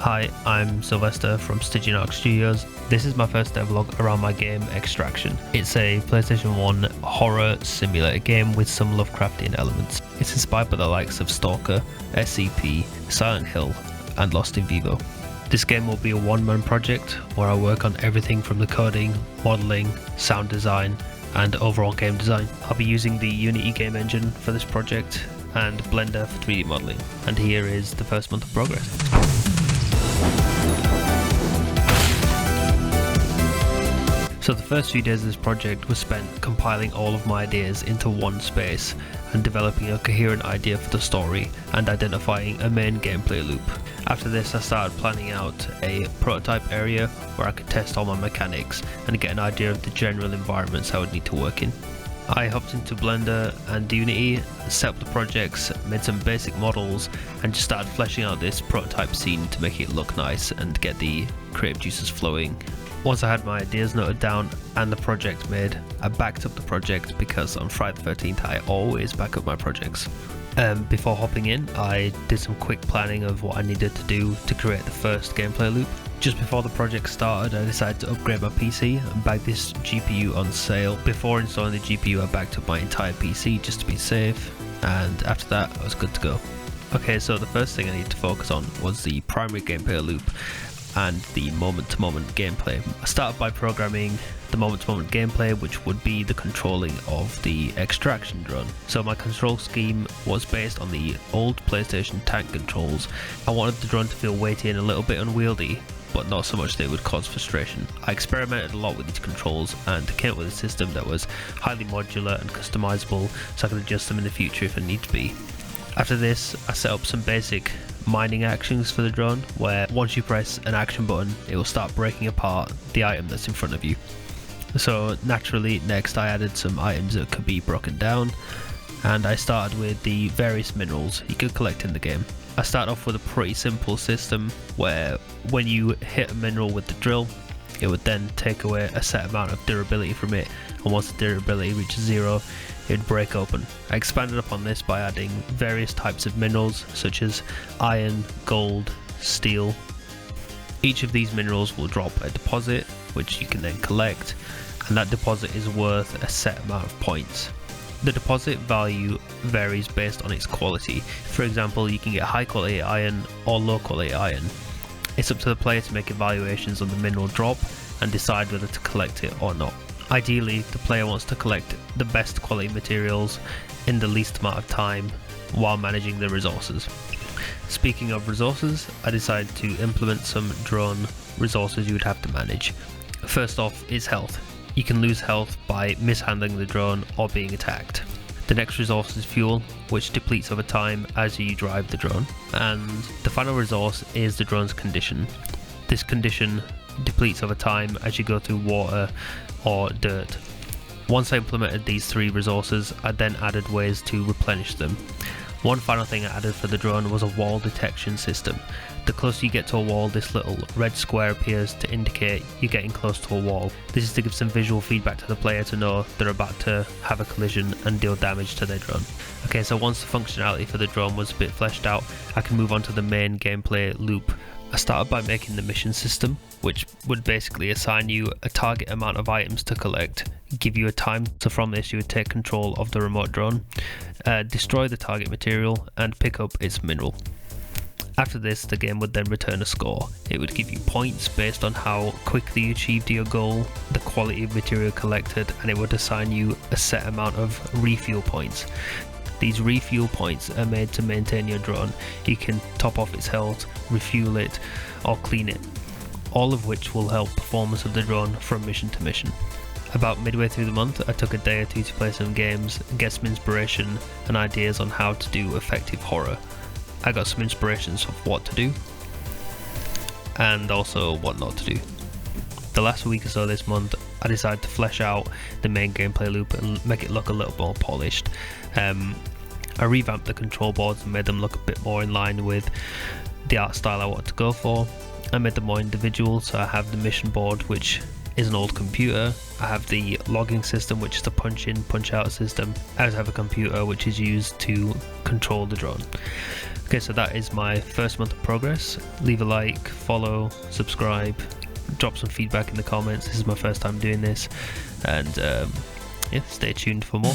Hi, I'm Sylvester from Stygian Arc Studios. This is my first devlog around my game Extraction. It's a PlayStation 1 horror simulator game with some Lovecraftian elements. It's inspired by the likes of Stalker, SCP, Silent Hill, and Lost in Vivo. This game will be a one-man project where I work on everything from the coding, modelling, sound design, and overall game design. I'll be using the Unity game engine for this project and Blender for 3D modelling. And here is the first month of progress. So the first few days of this project was spent compiling all of my ideas into one space and developing a coherent idea for the story and identifying a main gameplay loop. After this, I started planning out a prototype area where I could test all my mechanics and get an idea of the general environments I would need to work in. I hopped into Blender and Unity, set up the projects, made some basic models, and just started fleshing out this prototype scene to make it look nice and get the creative juices flowing. Once I had my ideas noted down and the project made, I backed up the project because on Friday the 13th I always back up my projects. Before hopping in, I did some quick planning of what I needed to do to create the first gameplay loop. Just before the project started, I decided to upgrade my PC and bag this GPU on sale. Before installing the GPU, I backed up my entire PC just to be safe, and after that I was good to go. Okay, so the first thing I needed to focus on was the primary gameplay loop and the moment-to-moment gameplay. I started by programming the moment-to-moment gameplay, which would be the controlling of the extraction drone. So my control scheme was based on the old PlayStation tank controls. I wanted the drone to feel weighty and a little bit unwieldy, but not so much that it would cause frustration. I experimented a lot with these controls and came up with a system that was highly modular and customizable, so I could adjust them in the future if I need to be. After this, I set up some basic mining actions for the drone, where once you press an action button, it will start breaking apart the item that's in front of you. So naturally, next I added some items that could be broken down, and I started with the various minerals you could collect in the game. I started off with a pretty simple system where when you hit a mineral with the drill, it would then take away a set amount of durability from it, and once the durability reaches 0, it would break open. I expanded upon this by adding various types of minerals such as iron, gold, steel. Each of these minerals will drop a deposit which you can then collect, and that deposit is worth a set amount of points. The deposit value varies based on its quality. For example, you can get high quality iron or low quality iron. It's up to the player to make evaluations on the mineral drop and decide whether to collect it or not. Ideally, the player wants to collect the best quality materials in the least amount of time while managing the resources. Speaking of resources, I decided to implement some drone resources you would have to manage. First off is health. You can lose health by mishandling the drone or being attacked. The next resource is fuel, which depletes over time as you drive the drone. And the final resource is the drone's condition. This condition depletes over time as you go through water or dirt. Once I implemented these 3 resources, I then added ways to replenish them. One final thing I added for the drone was a wall detection system. The closer you get to a wall, this little red square appears to indicate you're getting close to a wall. This is to give some visual feedback to the player to know they're about to have a collision and deal damage to their drone. Okay, so once the functionality for the drone was a bit fleshed out, I can move on to the main gameplay loop. I started by making the mission system, which would basically assign you a target amount of items to collect, give you a time, so from this you would take control of the remote drone, destroy the target material and pick up its mineral. After this, the game would then return a score. It would give you points based on how quickly you achieved your goal, the quality of material collected, and it would assign you a set amount of refuel points. These refuel points are made to maintain your drone. You can top off its health, refuel it, or clean it, all of which will help performance of the drone from mission to mission. About midway through the month, I took a day or two to play some games, get some inspiration and ideas on how to do effective horror. I got some inspirations of what to do and also what not to do. The last week or so this month, I decided to flesh out the main gameplay loop and make it look a little more polished. I revamped the control boards and made them look a bit more in line with the art style I wanted to go for. I made them more individual, so I have the mission board, which is an old computer. I have the logging system, which is the punch in, punch out system. I also have a computer which is used to control the drone. Okay, so that is my first month of progress. Leave a like, follow, subscribe, drop some feedback in the comments. This is my first time doing this, and yeah, stay tuned for more.